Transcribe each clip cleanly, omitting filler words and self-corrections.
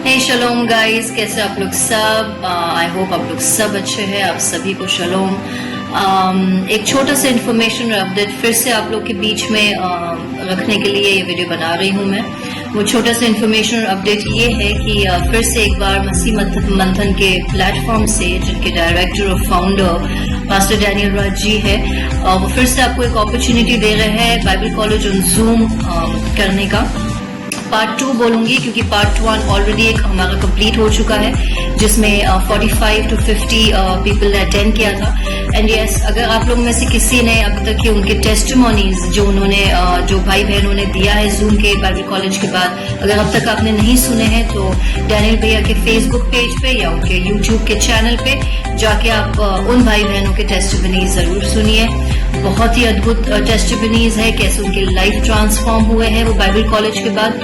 हे शलोम guys, कैसे आप लोग सब? आई होप आप लोग सब अच्छे हैं। आप सभी को शलोम। एक छोटा सा इन्फॉर्मेशन और अपडेट फिर से आप लोग के बीच में रखने के लिए ये वीडियो बना रही हूँ मैं। वो छोटा सा इन्फॉर्मेशन और अपडेट ये है कि फिर से एक बार मसीह मंथन के प्लेटफॉर्म से, जिनके डायरेक्टर और founder pastor Daniel Raj ji है, वो फिर से आपको एक अपॉर्चुनिटी दे रहे हैं बाइबल कॉलेज ऑन जूम करने का। पार्ट 2 बोलूंगी क्योंकि पार्ट 1 ऑलरेडी एक हमारा कंप्लीट हो चुका है, जिसमें 45 to 50 पीपल ने अटेंड किया था। एंड यस, अगर आप लोग में से किसी ने अब तक के उनके टेस्टिमोनीज जो उन्होंने जो भाई बहनों ने दिया है जूम के बाइबल कॉलेज के बाद, अगर अब तक आपने नहीं सुने हैं तो डैनियल भैया के फेसबुक पेज पे या उनके यूट्यूब के चैनल पे जाके आप उन भाई बहनों के टेस्टिमोनीज जरूर सुनिए। बहुत ही अद्भुत टेस्टिमोनीज है, कैसे उनके लाइफ ट्रांसफॉर्म हुए हैं वो बाइबल कॉलेज के बाद।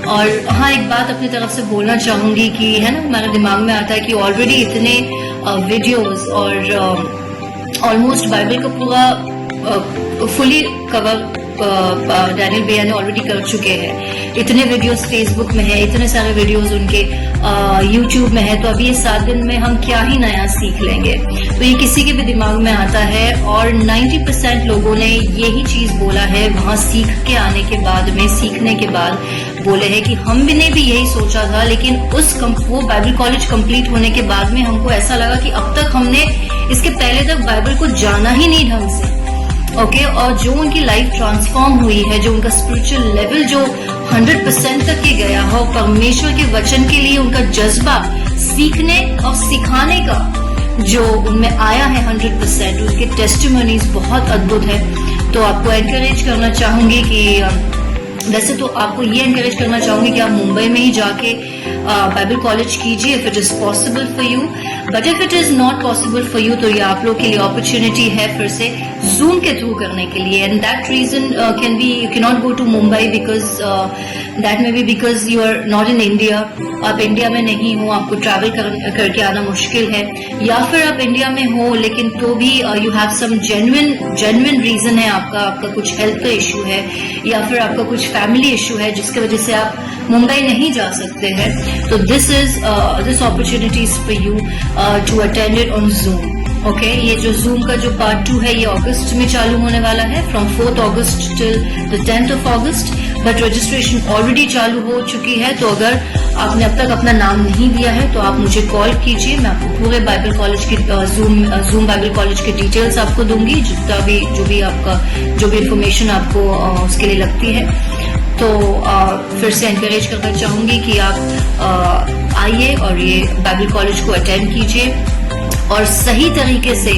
और हाँ, एक बात अपनी तरफ से बोलना चाहूंगी कि है ना, हमारे दिमाग में आता है कि ऑलरेडी इतने वीडियोस और ऑलमोस्ट बाइबल का पूरा फुली कवर डैनियल भैया ने ऑलरेडी कर चुके हैं। इतने वीडियोस फेसबुक में है, इतने सारे वीडियोस उनके यूट्यूब में है, तो अभी ये 7 दिन में हम क्या ही नया सीख लेंगे। तो ये किसी के भी दिमाग में आता है और 90% लोगों ने यही चीज बोला है वहां सीख के आने के बाद में, सीखने के बाद बोले हैं कि हम भी ने भी यही सोचा था, लेकिन वो बाइबल कॉलेज कंप्लीट होने के बाद में हमको ऐसा लगा कि अब तक हमने इसके पहले तक बाइबल को जाना ही नहीं ढंग से। ओके, और जो उनकी लाइफ ट्रांसफॉर्म हुई है, जो उनका स्पिरिचुअल लेवल जो 100% तक के गया हो, परमेश्वर के वचन के लिए उनका जज्बा सीखने और सिखाने का जो उनमें आया है 100%, उनके टेस्टिमोनीज बहुत अद्भुत है। तो आपको एनकरेज करना चाहूंगी कि वैसे तो आपको ये एनकरेज करना चाहूंगी कि आप मुंबई में ही जाके बाइबल कॉलेज कीजिए if it is possible for you. But if it is not possible for you, तो ये आप लोग के लिए अपॉर्चुनिटी है फिर से जूम के थ्रू करने के लिए। And that reason can be you can not go to Mumbai because that may be because you are not in India. आप इंडिया में नहीं हो, आपको ट्रैवल करके आना मुश्किल है, या फिर आप इंडिया में हो लेकिन तो भी you have some genuine reason है, आपका कुछ हेल्थ का इश्यू है या फिर आपका कुछ फैमिली इश्यू है जिसकी वजह से आप मुंबई नहीं जा सकते हैं। तो this opportunity is for you to attend it on Zoom. Okay, ये जो जूम का जो पार्ट 2 है ये अगस्त में चालू होने वाला है, from 4th August till the 10th of August. But registration already चालू हो चुकी है, तो अगर आपने अब तक अपना नाम नहीं दिया है तो आप मुझे कॉल कीजिए। मैं आपको पूरे बाइबल कॉलेज की जूम बाइबल कॉलेज की डिटेल्स आपको दूंगी, जो भी इंफॉर्मेशन आपको उसके लिए लगती है। तो फिर से एनकरेज करना चाहूंगी कि आप आइए और ये बाइबल कॉलेज को अटेंड कीजिए और सही तरीके से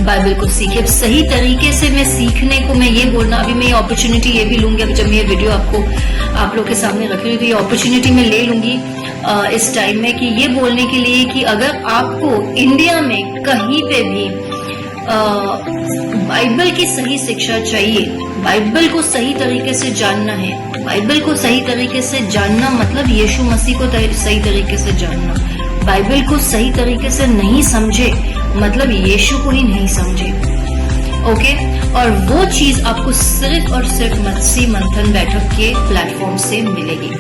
बाइबल को सीखिए। सही तरीके से मैं सीखने को मैं ये बोलना, अभी मैं ये अपॉर्चुनिटी ये भी लूंगी, अभी जब मैं ये वीडियो आप लोग के सामने रख रही हूँ तो ये अपॉर्चुनिटी मैं ले लूंगी इस टाइम में कि ये बोलने के लिए कि अगर आपको इंडिया में कहीं पे भी बाइबल की सही शिक्षा चाहिए, बाइबल को सही तरीके से जानना है, बाइबल को सही तरीके से जानना मतलब यीशु मसीह को सही तरीके से जानना। बाइबल को सही तरीके से नहीं समझे मतलब यीशु को ही नहीं समझे। ओके, और वो चीज आपको सिर्फ और सिर्फ मसीह मंथन बैठक के प्लेटफॉर्म से मिलेगी।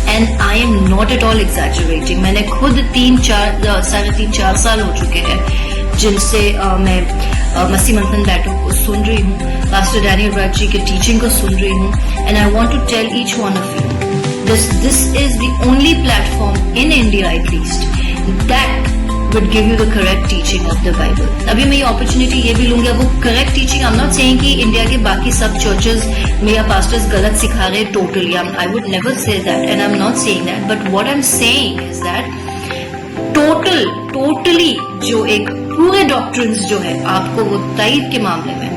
And I am not at all exaggerating. मैंने खुद 3-4 साल हो चुके हैं जिनसे मैं मसीह मंथन बैठक को सुन रही हूँ, पास्टर डैनियल राज जी के टीचिंग को सुन रही हूँ। And I want to tell each one of you, this is the only platform in India at least that would give you the correct teaching of the Bible. अभी मैं ये opportunity ये भी लूंगी, वो correct teaching। I'm not saying कि India के बाकी सब churches में या pastors गलत सिखा रहे totally. I would never say that and I'm not saying that. But what I'm saying is that totally जो एक पूरे doctrines जो है आपको वो टाइप के मामले में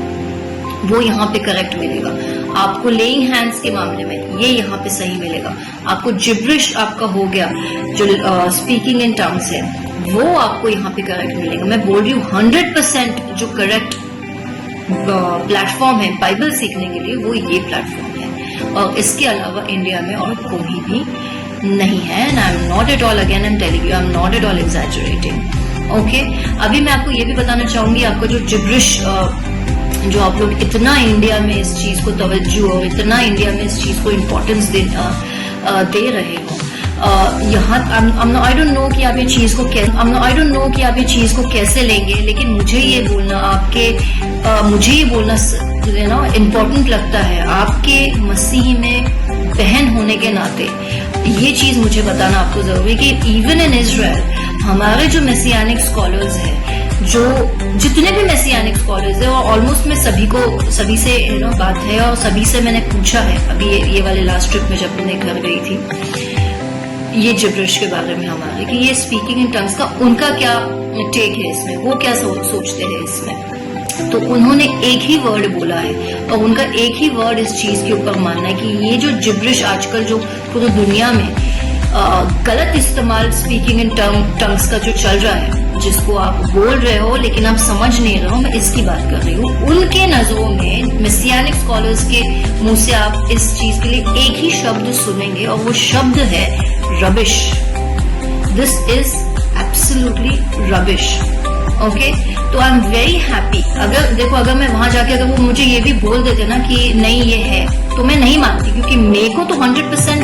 वो यहाँ पे करेक्ट मिलेगा। आपको लेइंग हैंड्स के मामले में ये यहाँ पे सही मिलेगा। आपको जिब्रिश आपका हो गया जो स्पीकिंग इन टंग्स है वो आपको यहाँ पे करेक्ट मिलेगा। मैं बोल रही हूँ 100% जो करेक्ट प्लेटफॉर्म है बाइबल सीखने के लिए वो ये प्लेटफॉर्म है, और इसके अलावा इंडिया में और कोई भी नहीं है। And I am not at all, again I am telling you, I am not at all exaggerating. Okay, अभी मैं आपको ये भी बताना चाहूंगी, आपका जो जिब्रिश जो आप लोग इतना इंडिया में इस चीज को तवज्जो और इतना इंडिया में इस चीज को इम्पोर्टेंस दे रहे हो, यहाँ आई डोंट नो कि आप ये चीज को कैसे लेंगे, लेकिन मुझे ये बोलना इम्पोर्टेंट लगता है। आपके मसीह में बहन होने के नाते ये चीज मुझे बताना आपको जरूरी कि इवन इन इजराइल हमारे जो मेसियानिक स्कॉलर्स हैं, जो जितने भी मेसियानिक स्कॉलर्स है, और ऑलमोस्ट मैं सभी से बात है और सभी से मैंने पूछा है अभी ये वाले लास्ट ट्रिप में जब मैं घर गई थी, ये जिब्रिश के बारे में हमारे कि ये स्पीकिंग इन टंग्स का उनका क्या टेक है इसमें, वो क्या सोचते हैं इसमें। तो उन्होंने एक ही वर्ड बोला है और उनका एक ही वर्ड इस चीज के ऊपर मानना है कि ये जो जिब्रिश आजकल जो पूरी दुनिया में गलत इस्तेमाल स्पीकिंग इन टंग्स का जो चल रहा है, जिसको आप बोल रहे हो लेकिन आप समझ नहीं रहे हो, मैं इसकी बात कर रही हूँ। उनके नजरों में मेसियानिक स्कॉलर्स के मुंह से आप इस चीज के लिए एक ही शब्द सुनेंगे और वो शब्द है rubbish. This is absolutely rubbish. Okay, तो आई एम वेरी हैप्पी। अगर मैं वहां जाके अगर वो मुझे ये भी बोल देते ना कि नहीं ये है, तो मैं नहीं मानती, क्योंकि मेरे को तो 100%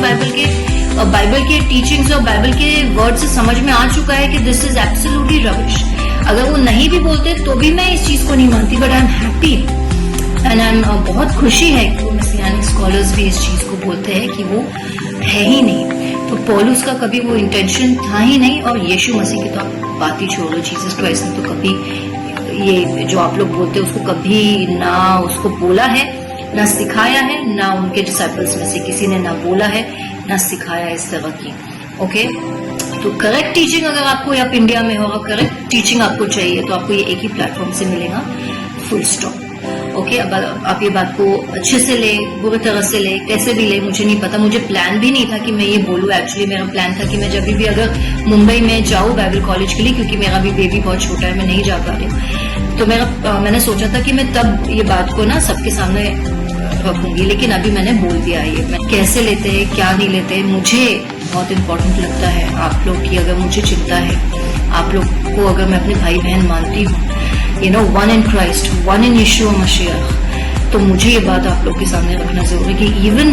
बाइबल के टीचिंग्स और बाइबल के वर्ड से समझ में आ चुका है कि दिस इज एब्सोल्युटली रबिश। अगर वो नहीं भी बोलते तो भी मैं इस चीज को नहीं मानती, but I am happy and I am बहुत खुशी है कि वो मेसियानिक स्कॉलर्स भी इस चीज को बोलते हैं कि वो है ही नहीं। तो पौलुस का कभी वो इंटेंशन था ही नहीं, और यीशु मसीह की तो आप बात ही छोड़ो, जीसस क्राइस्ट ने तो कभी ये जो आप लोग बोलते हैं उसको कभी ना उसको बोला है, ना सिखाया है, ना उनके डिसाइपल्स में से किसी ने ना बोला है ना सिखाया इस तरह की। ओके, तो करेक्ट टीचिंग अगर आपको आप इंडिया में हो और करेक्ट टीचिंग आपको चाहिए तो आपको ये एक ही प्लेटफॉर्म से मिलेगा, फुल स्टॉप। ओके, अब आप ये बात को अच्छे से ले, बुरी तरह से ले, कैसे भी ले, मुझे नहीं पता। मुझे प्लान भी नहीं था कि मैं ये बोलूँ। एक्चुअली मेरा प्लान था कि मैं जब भी अगर मुंबई में जाऊँ बाइबल कॉलेज के लिए, क्योंकि मेरा भी बेबी बहुत छोटा है, मैं नहीं जा पा रही हूँ, तो मैंने सोचा था कि मैं तब ये बात को ना सबके सामने रखूंगी, लेकिन अभी मैंने बोल दिया है। मैं कैसे लेते हैं, क्या नहीं लेते, मुझे बहुत इम्पोर्टेंट लगता है आप लोग की अगर मुझे चिंता है, आप लोग को अगर मैं अपने भाई बहन मानती हूँ, one in Christ, one in यीशु मसीह, तो मुझे ये बात आप लोग के सामने रखना जरूरी कि even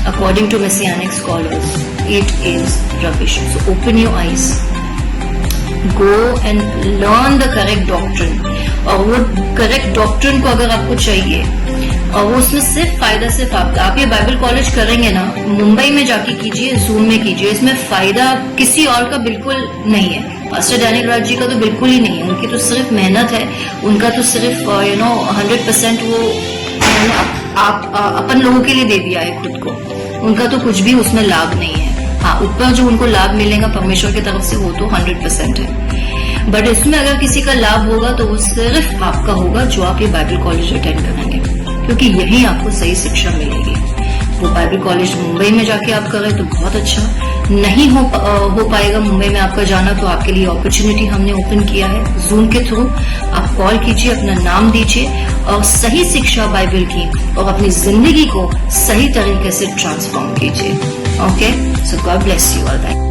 according to messianic scholars it is rubbish. So open your eyes, go and learn the correct doctrine, और वो करेक्ट डॉक्ट्रिन को अगर आपको चाहिए और वो उसमें सिर्फ आप ये बाइबल कॉलेज करेंगे ना, मुंबई में जाके कीजिए, जूम में कीजिए, इसमें फायदा किसी और का बिल्कुल नहीं है। पास्टर डैनियल राज जी का तो बिल्कुल ही नहीं है, उनकी तो सिर्फ मेहनत है, उनका तो सिर्फ 100% वो अपन लोगों के लिए दे दिया है खुद को, उनका तो कुछ भी उसमें लाभ नहीं है। हाँ, ऊपर जो उनको लाभ मिलेगा परमेश्वर की तरफ से वो तो 100% है, बट इसमें अगर किसी का लाभ होगा तो वो सिर्फ आपका होगा जो आप ये बाइबल कॉलेज अटेंड करेंगे, क्योंकि यही आपको सही शिक्षा मिलेगी। वो बाइबल कॉलेज मुंबई में जाके आप करें तो बहुत अच्छा, नहीं हो पाएगा मुंबई में आपका जाना, तो आपके लिए अपॉर्चुनिटी हमने ओपन किया है जूम के थ्रू। आप कॉल कीजिए, अपना नाम दीजिए और सही शिक्षा बाइबल की और अपनी जिंदगी को सही तरीके से ट्रांसफॉर्म कीजिए। Okay, so God bless you all.